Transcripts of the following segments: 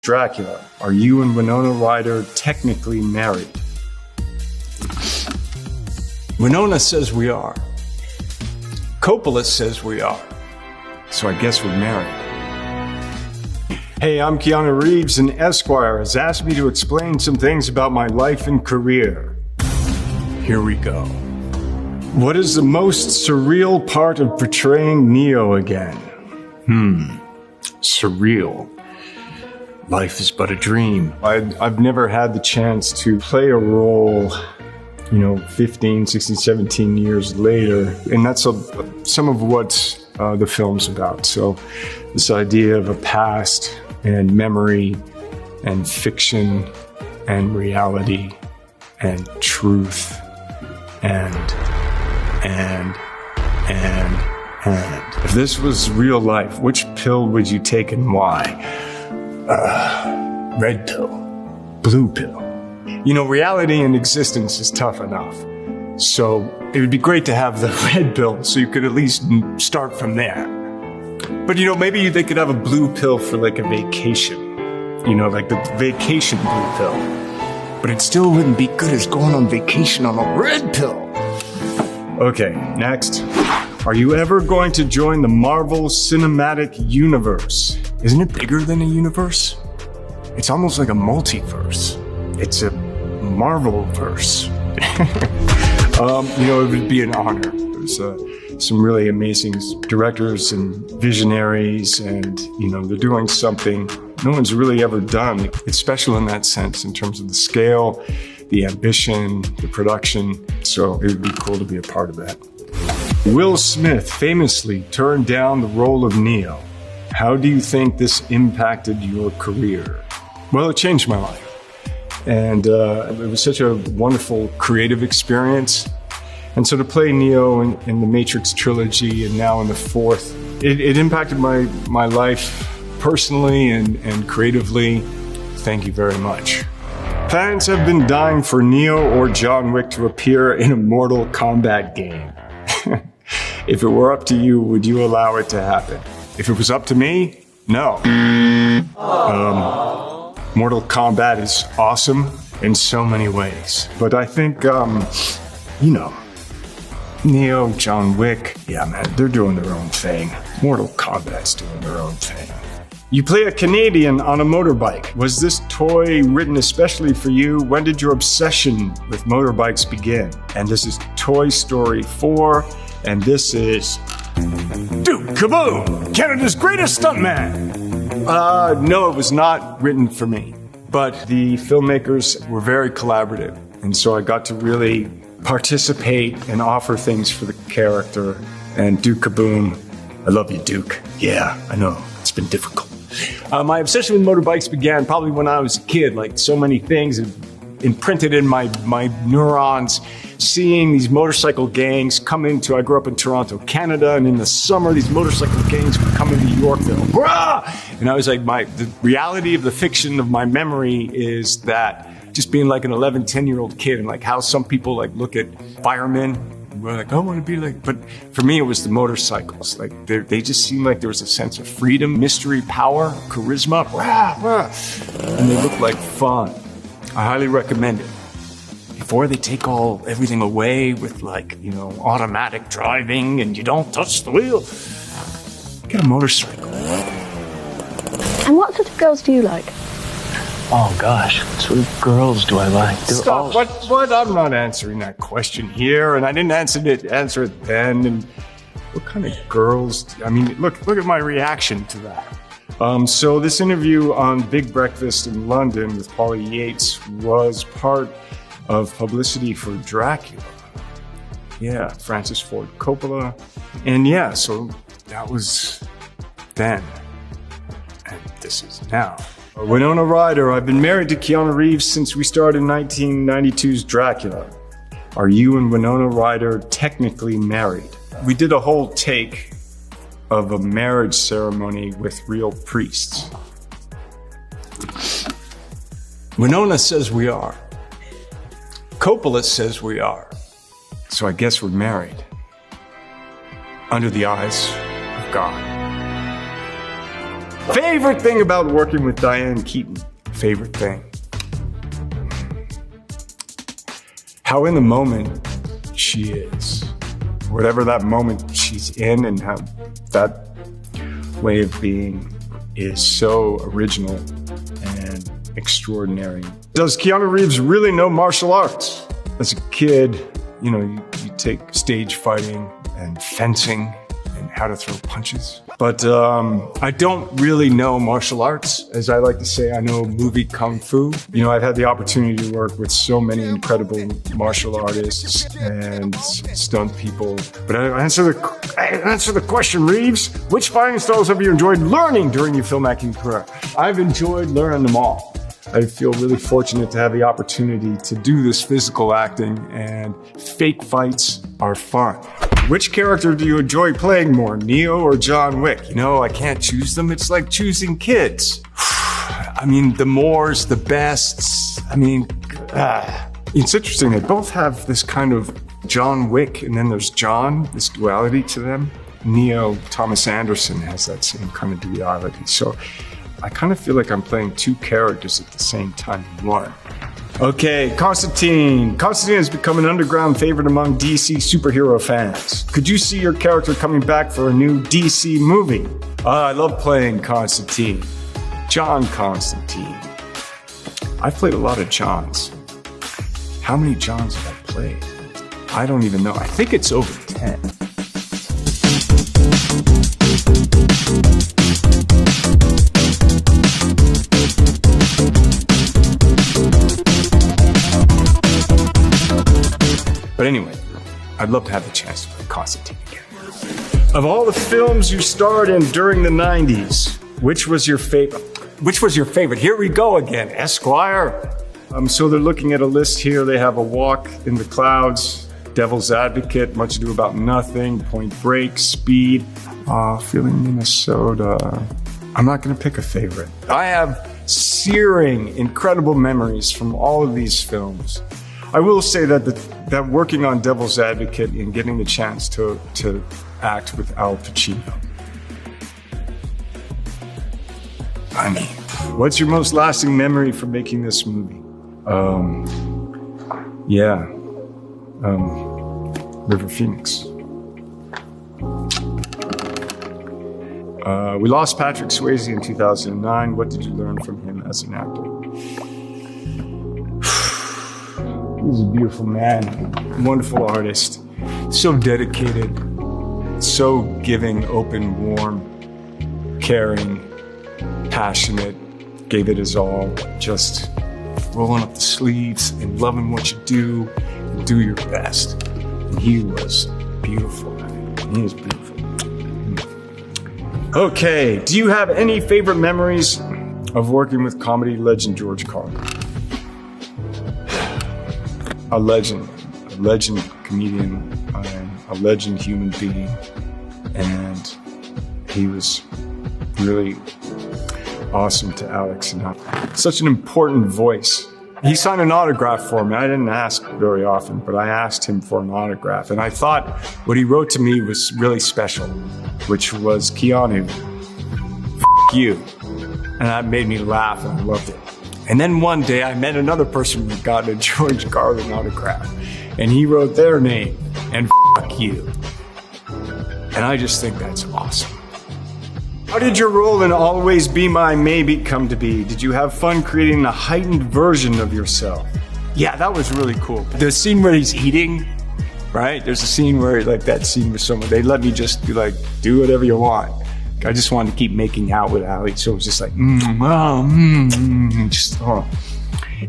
Dracula. Are you and Winona Ryder technically married? Winona says we are. Coppola says we are. So I guess we're married. Hey, I'm Keanu Reeves, and Esquire has asked me to explain some things about my life and career. Here we go. What is the most surreal part of portraying Neo again? Surreal. Life is but a dream. I've never had the chance to play a role, 15, 16, 17 years later. And that's some of what the film's about. So this idea of a past and memory and fiction and reality and truth and. If this was real life, which pill would you take and why? Red pill, blue pill. Reality and existence is tough enough. So it would be great to have the red pill so you could at least start from there. But maybe they could have a blue pill for like a vacation. Like the vacation blue pill. But it still wouldn't be good as going on vacation on a red pill. Okay, next. Are you ever going to join the Marvel Cinematic Universe? Isn't it bigger than a universe? It's almost like a multiverse. It's a Marvel-verse. It would be an honor. There's some really amazing directors and visionaries, and, they're doing something no one's really ever done. It's special in that sense, in terms of the scale, the ambition, the production. So it would be cool to be a part of that. Will Smith famously turned down the role of Neo. How do you think this impacted your career? Well, it changed my life. And it was such a wonderful creative experience. And so to play Neo in the Matrix trilogy and now in the fourth, it impacted my life personally and creatively. Thank you very much. Fans have been dying for Neo or John Wick to appear in a Mortal Kombat game. If it were up to you, would you allow it to happen? If it was up to me, no. Mortal Kombat is awesome in so many ways. But I think, Neo, John Wick, yeah, man, they're doing their own thing. Mortal Kombat's doing their own thing. You play a Canadian on a motorbike. Was this toy written especially for you? When did your obsession with motorbikes begin? And this is Toy Story 4, and this is Duke Kaboom, Canada's greatest stuntman. No, it was not written for me, but the filmmakers were very collaborative, and so I got to really participate and offer things for the character. And Duke Kaboom, I love you, Duke. Yeah, I know, it's been difficult. My obsession with motorbikes began probably when I was a kid. Like so many things imprinted in my neurons, seeing these motorcycle gangs come into, I grew up in Toronto, Canada, and in the summer, these motorcycle gangs would come into Yorkville. Rah! And I was like, the reality of the fiction of my memory is that just being like an 11, 10-year-old kid, and like how some people like look at firemen, we're like, I want to be like, but for me, it was the motorcycles. Like they just seemed like there was a sense of freedom, mystery, power, charisma, and they looked like fun. I highly recommend it. Before they take everything away with automatic driving and you don't touch the wheel, get a motorcycle. And what sort of girls do you like? Oh gosh, what sort of girls do I like? Stop. What? I'm not answering that question here, and I didn't answer it then. And what kind of girls? I mean, look at my reaction to that. So this interview on Big Breakfast in London with Polly Yates was part of publicity for Dracula. Yeah, Francis Ford Coppola. And yeah, so that was then. And this is now. Winona Ryder, I've been married to Keanu Reeves since we started 1992's Dracula. Are you and Winona Ryder technically married? We did a whole take of a marriage ceremony with real priests. Winona says we are. Coppola says we are. So I guess we're married. Under the eyes of God. Favorite thing about working with Diane Keaton? Favorite thing? How in the moment she is. Whatever that moment she's in, and how that way of being is so original and extraordinary. Does Keanu Reeves really know martial arts? As a kid, you take stage fighting and fencing and how to throw punches. But I don't really know martial arts. As I like to say, I know movie kung fu. I've had the opportunity to work with so many incredible martial artists and stunt people. But I answer the question, Reeves. Which fighting styles have you enjoyed learning during your filmmaking career? I've enjoyed learning them all. I feel really fortunate to have the opportunity to do this physical acting, and fake fights are fun. Which character do you enjoy playing more, Neo or John Wick? I can't choose them. It's like choosing kids. The mores, the bests. It's interesting. They both have this kind of John Wick, and then there's John, this duality to them. Neo, Thomas Anderson, has that same kind of duality. So I kind of feel like I'm playing two characters at the same time in one. Okay, Constantine. Constantine has become an underground favorite among DC superhero fans. Could you see your character coming back for a new DC movie? I love playing Constantine. John Constantine. I've played a lot of Johns. How many Johns have I played? I don't even know. I think it's over 10. But anyway, I'd love to have the chance to play Constantine again. Of all the films you starred in during the 90s, which was your favorite? Here we go again, Esquire. So they're looking at a list here. They have A Walk in the Clouds, Devil's Advocate, Much Ado About Nothing, Point Break, Speed, Feeling Minnesota. I'm not going to pick a favorite. I have searing, incredible memories from all of these films. I will say that working on Devil's Advocate and getting the chance to act with Al Pacino. What's your most lasting memory from making this movie? River Phoenix. We lost Patrick Swayze in 2009. What did you learn from him as an actor? He's a beautiful man, wonderful artist, so dedicated, so giving, open, warm, caring, passionate, gave it his all, just rolling up the sleeves and loving what you do and do your best. And he was beautiful, man. He was beautiful. Okay, do you have any favorite memories of working with comedy legend George Carlin? A legend comedian, a legend human being, and he was really awesome to Alex and such an important voice. He signed an autograph for me. I didn't ask very often, but I asked him for an autograph, and I thought what he wrote to me was really special, which was, Keanu, f*** you. And that made me laugh, and I loved it. And then one day I met another person who got a George Carlin autograph, and he wrote their name, and f*** you. And I just think that's awesome. How did your role in Always Be My Maybe come to be? Did you have fun creating a heightened version of yourself? Yeah, that was really cool. The scene where he's eating, right? There's a scene where, like that scene with someone, they let me just be like, do whatever you want. I just wanted to keep making out with Ali, so it was just like,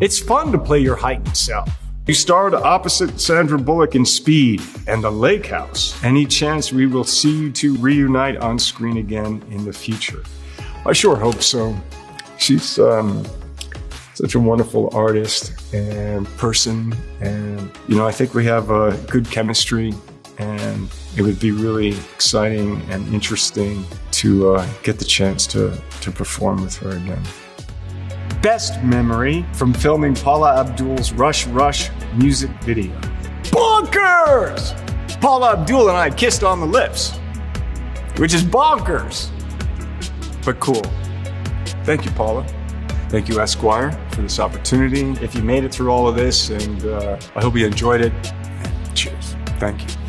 It's fun to play your heightened self. You starred opposite Sandra Bullock in Speed and The Lake House. Any chance we will see you two reunite on screen again in the future? I sure hope so. She's such a wonderful artist and person, and I think we have a good chemistry, and it would be really exciting and interesting to get the chance to perform with her again. Best memory from filming Paula Abdul's Rush Rush music video. Bonkers! Paula Abdul and I kissed on the lips, which is bonkers, but cool. Thank you, Paula. Thank you, Esquire, for this opportunity. If you made it through all of this, and I hope you enjoyed it, cheers. Thank you.